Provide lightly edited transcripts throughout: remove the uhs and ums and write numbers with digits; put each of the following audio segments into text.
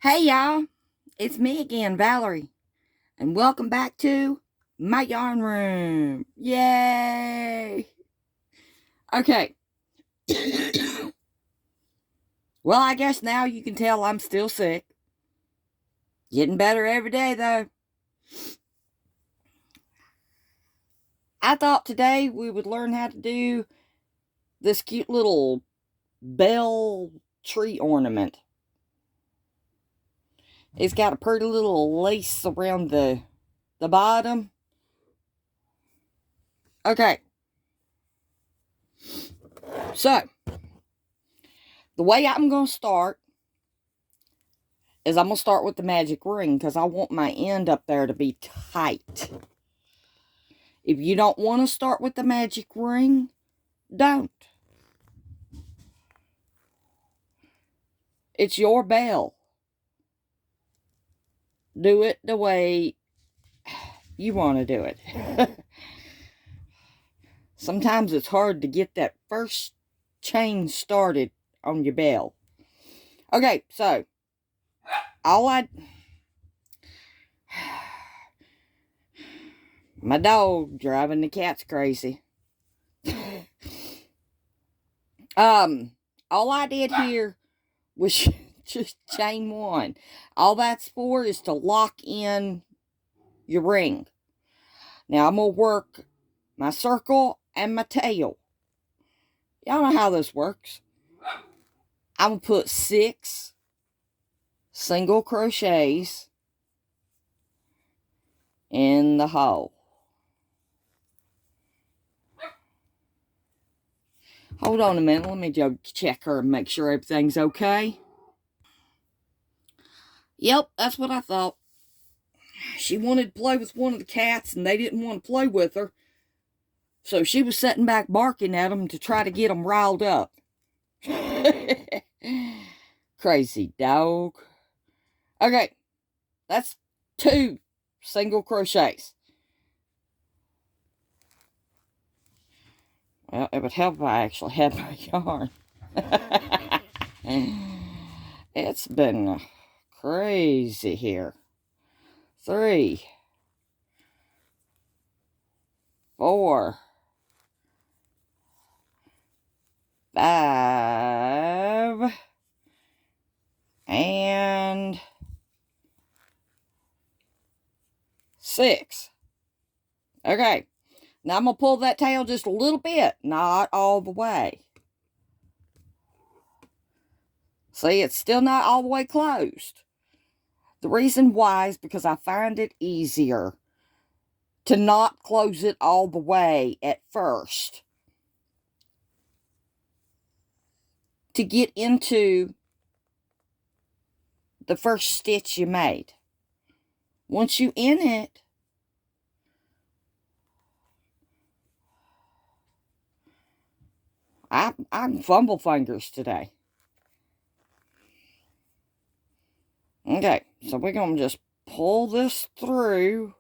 Hey y'all, it's me again, Valerie, and welcome back to my yarn room. Yay! Okay. Well, I guess now you can tell I'm still sick. Getting better every day, though. I thought today we would learn how to do this cute little bell tree ornament. It's got a pretty little lace around the bottom. Okay. So, the way I'm going to start is I'm going to start with the magic ring because I want my end up there to be tight. If you don't want to start with the magic ring, don't. It's your bell. Do it the way you want to do it. Sometimes it's hard to get that first chain started on your bell. Okay, so my dog driving the cats crazy. All I did here was just chain one. All that's for is to lock in your ring. Now I'm going to work my circle and my tail. Y'all know how this works. I'm going to put 6 single crochets in the hole. Hold on a minute. Let me go check her and make sure everything's okay. Yep, that's what I thought. She wanted to play with one of the cats and they didn't want to play with her. So she was sitting back barking at them to try to get them riled up. Crazy dog. Okay, that's 2 single crochets. Well, it would help if I actually had my yarn. It's been crazy here. 3, 4, 5, and 6. Okay, now I'm going to pull that tail just a little bit, not all the way. See, it's still not all the way closed. The reason why is because I find it easier to not close it all the way at first, to get into the first stitch you made. Once you in it, I'm fumble fingers today. Okay, so we're going to just pull this through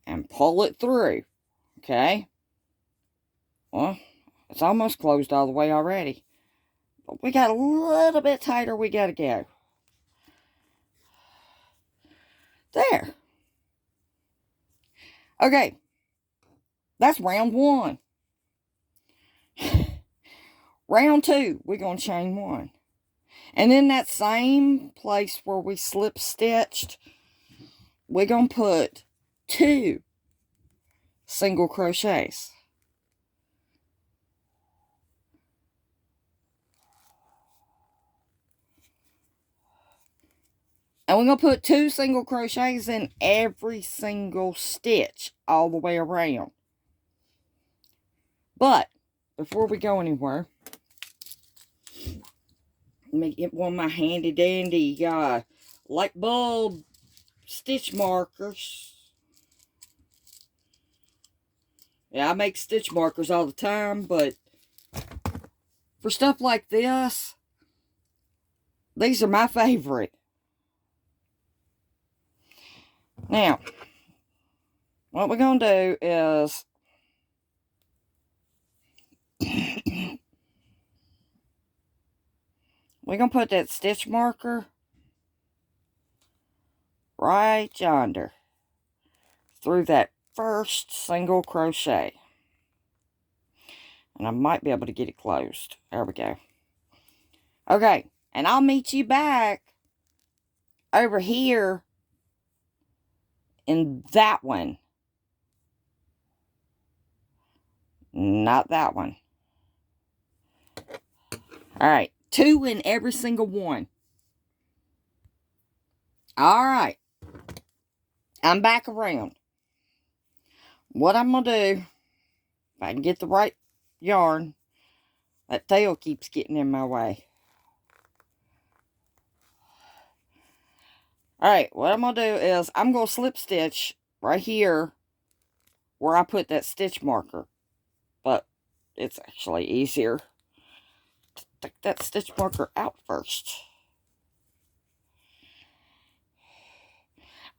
and pull it through. Okay? Well, it's almost closed all the way already. But we got a little bit tighter we got to go. There. Okay. That's round 1. Round 2, we're going to chain 1. And in that same place where we slip stitched, we're going to put 2 single crochets. And we're going to put 2 single crochets in every single stitch all the way around. But before we go anywhere, let me get one of my handy dandy light bulb stitch markers. Yeah, I make stitch markers all the time, but for stuff like this, these are my favorite. Now, what we're going to do is we're going to put that stitch marker right yonder through that first single crochet. And I might be able to get it closed. There we go. Okay, and I'll meet you back over here in that one. Not that one. Alright, 2 in every single one. Alright. I'm back around. What I'm going to do, if I can get the right yarn, that tail keeps getting in my way. Alright, what I'm going to do is I'm going to slip stitch right here where I put that stitch marker. But it's actually easier to take that stitch marker out first.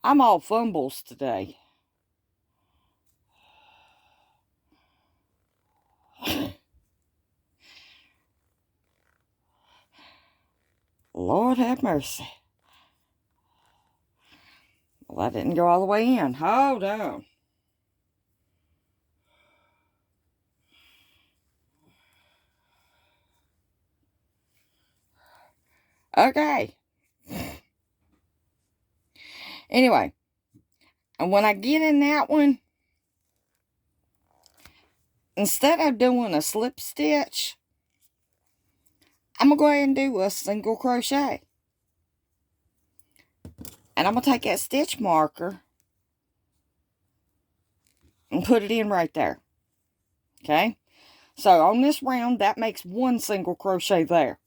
I'm all fumbles today. Lord have mercy. Well, that didn't go all the way in. Hold on. Okay. Anyway. And when I get in that one, instead of doing a slip stitch, I'm going to go ahead and do a single crochet. And I'm going to take that stitch marker and put it in right there. Okay? So on this round, that makes 1 single crochet there.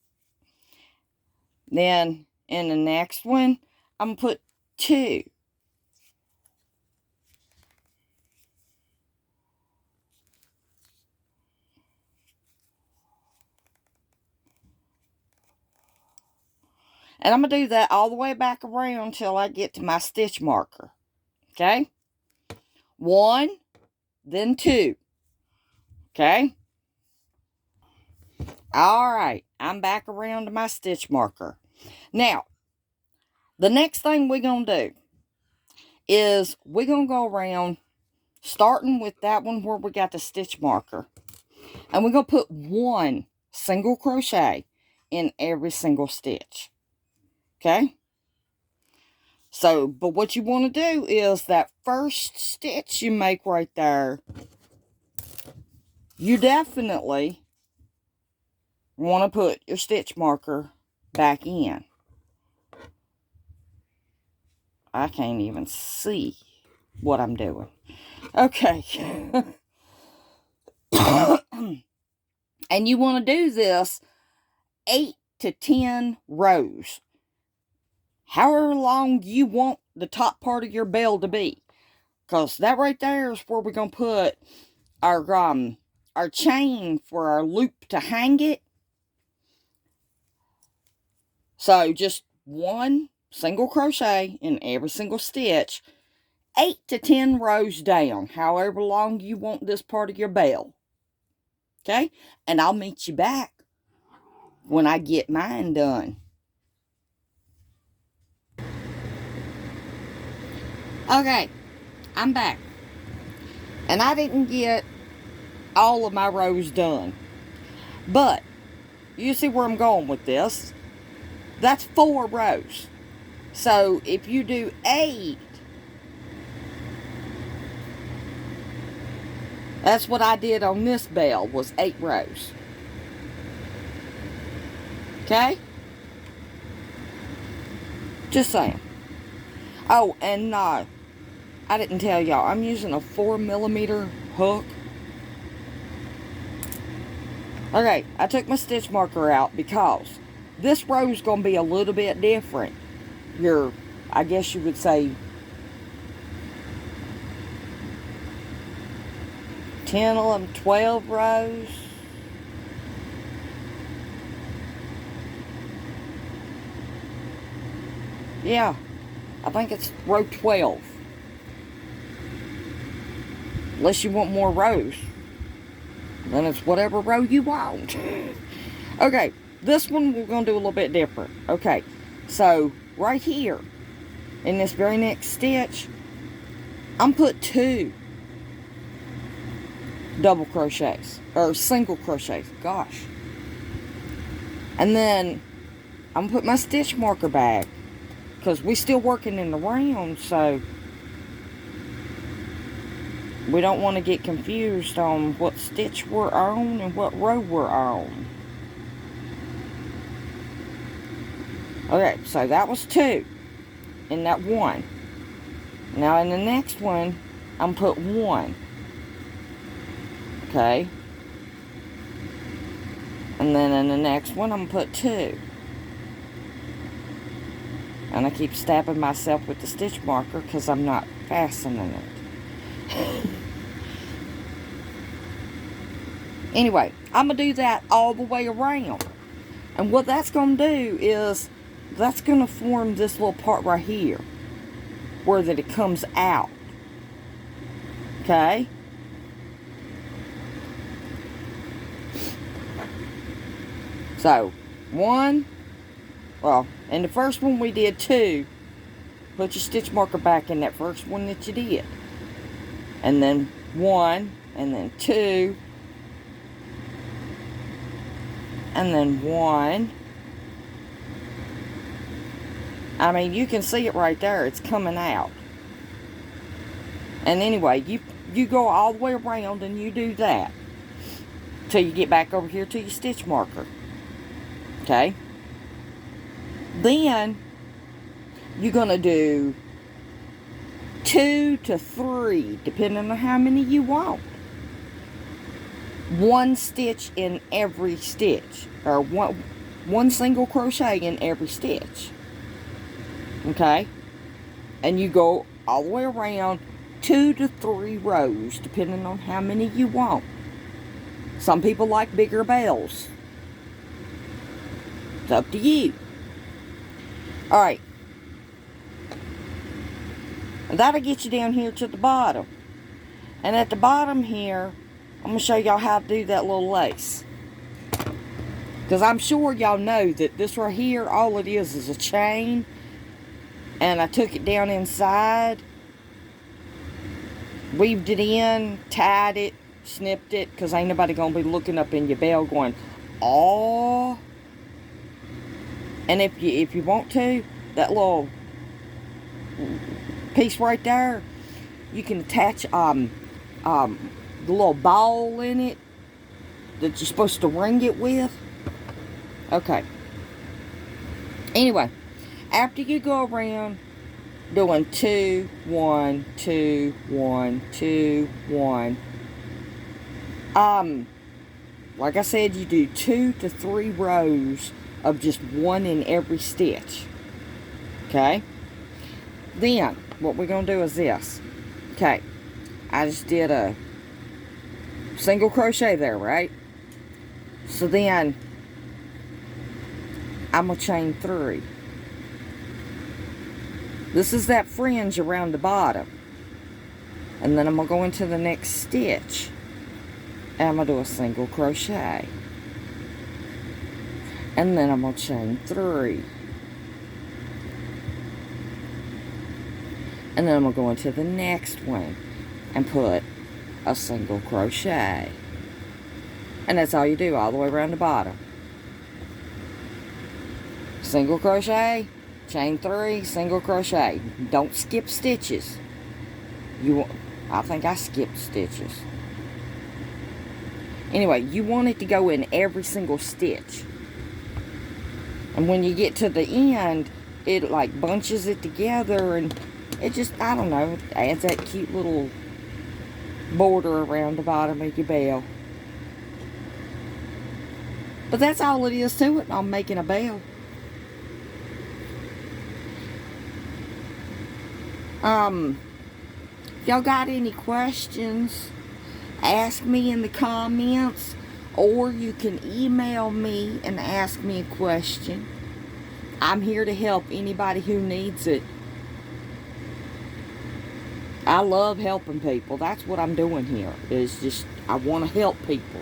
Then in the next one, I'm going to put 2. And I'm going to do that all the way back around till I get to my stitch marker. Okay? 1, then 2. Okay? Alright, I'm back around to my stitch marker. Now, the next thing we're going to do is we're going to go around, starting with that one where we got the stitch marker. And we're going to put 1 single crochet in every single stitch. Okay? So, but what you want to do is that first stitch you make right there, you definitely want to put your stitch marker back in. I can't even see what I'm doing. Okay. And you want to do this 8 to 10 rows. However long you want the top part of your bell to be. Because that right there is where we're going to put our chain for our loop to hang it. So just 1 single crochet in every single stitch, 8 to 10 rows down, however long you want this part of your bell. Okay? And I'll meet you back when I get mine done. Okay, I'm back. And I didn't get all of my rows done. But, you see where I'm going with this. That's 4 rows. So, if you do 8, that's what I did on this bell, was 8 rows. Okay? Just saying. Oh, and I didn't tell y'all, I'm using a 4mm hook. Okay, I took my stitch marker out because this row is going to be a little bit different. I guess you would say 10, 11, 12 rows. Yeah, I think it's row 12. Unless you want more rows. Then it's whatever row you want. Okay, this one we're going to do a little bit different. Okay, so right here in this very next stitch, I'm put 2 double crochets, or single crochets, gosh. And then I'm going to put my stitch marker back, because we're still working in the round, so we don't want to get confused on what stitch we're on and what row we're on. Okay, so that was 2 in that one. Now in the next one, I'm put 1. Okay. And then in the next one, I'm put 2. And I keep stabbing myself with the stitch marker because I'm not fastening it. Anyway, I'm going to do that all the way around. And what that's going to do is, that's going to form this little part right here, where that it comes out. Okay? So, 1, well, in the first one we did 2. Put your stitch marker back in that first one that you did. And then 1, and then 2, and then 1. I mean, you can see it right there. It's coming out. And anyway, you go all the way around and you do that till you get back over here to your stitch marker. Okay? Then you're going to do 2 to 3, depending on how many you want. 1 stitch in every stitch, or one single crochet in every stitch. Okay? And you go all the way around 2 to 3 rows, depending on how many you want. Some people like bigger bells. It's up to you. Alright. That'll get you down here to the bottom. And at the bottom here, I'm going to show y'all how to do that little lace. Because I'm sure y'all know that this right here, all it is a chain. And I took it down inside, weaved it in, tied it, snipped it, because ain't nobody going to be looking up in your bell going, oh. And if you want to, that little piece right there, you can attach the little ball in it that you're supposed to ring it with. Okay. Anyway, after you go around doing 2, 1, 2, 1, 2, 1, like I said, you do 2 to 3 rows of just 1 in every stitch. Okay? Then, what we're going to do is this. Okay, I just did a single crochet there, right? So then, I'm going to chain 3. This is that fringe around the bottom. And then I'm going to go into the next stitch. And I'm going to do a single crochet. And then I'm going to chain 3. And then I'm going to go into the next one and put a single crochet. And that's all you do all the way around the bottom. Single crochet, chain 3, single crochet. Don't skip stitches. I think I skipped stitches. Anyway, you want it to go in every single stitch. And when you get to the end, it like bunches it together, and it just, I don't know, it adds that cute little border around the bottom of your bell. But that's all it is to it. I'm making a bell. If y'all got any questions, ask me in the comments, or you can email me and ask me a question. I'm here to help anybody who needs it. I love helping people. That's what I'm doing here. Is just, I want to help people.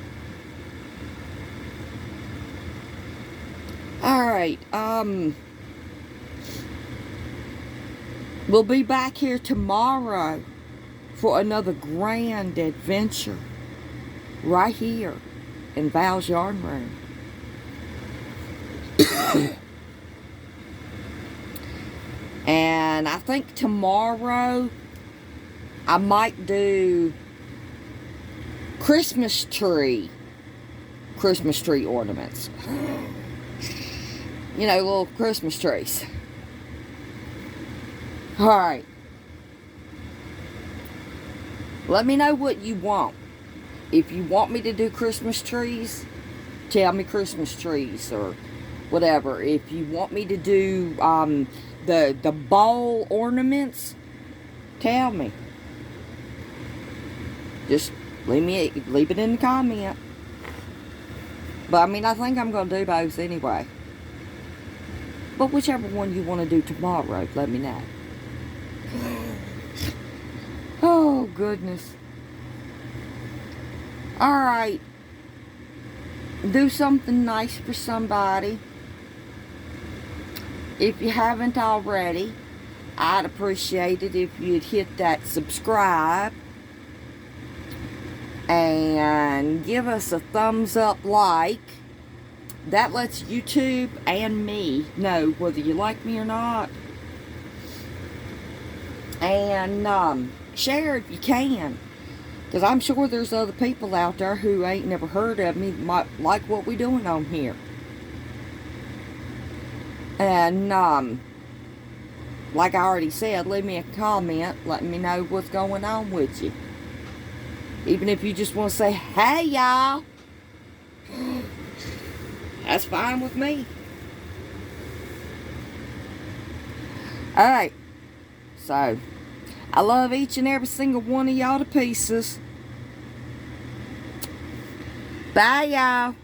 Alright, we'll be back here tomorrow for another grand adventure right here in Val's Yarn Room. And I think tomorrow I might do Christmas tree ornaments. You know, little Christmas trees. Alright. Let me know what you want. If you want me to do Christmas trees, tell me Christmas trees or whatever. If you want me to do the ball ornaments, tell me. Just leave it in the comment. But I mean, I think I'm going to do both anyway. But whichever one you want to do tomorrow, let me know. Oh, goodness. Alright. Do something nice for somebody. If you haven't already, I'd appreciate it if you'd hit that subscribe. And give us a thumbs up like. That lets YouTube and me know whether you like me or not. And share if you can. Because I'm sure there's other people out there who ain't never heard of me might like what we doing on here. And like I already said, leave me a comment letting me know what's going on with you. Even if you just want to say, hey y'all. That's fine with me. Alright. So, I love each and every single one of y'all to pieces. Bye, y'all.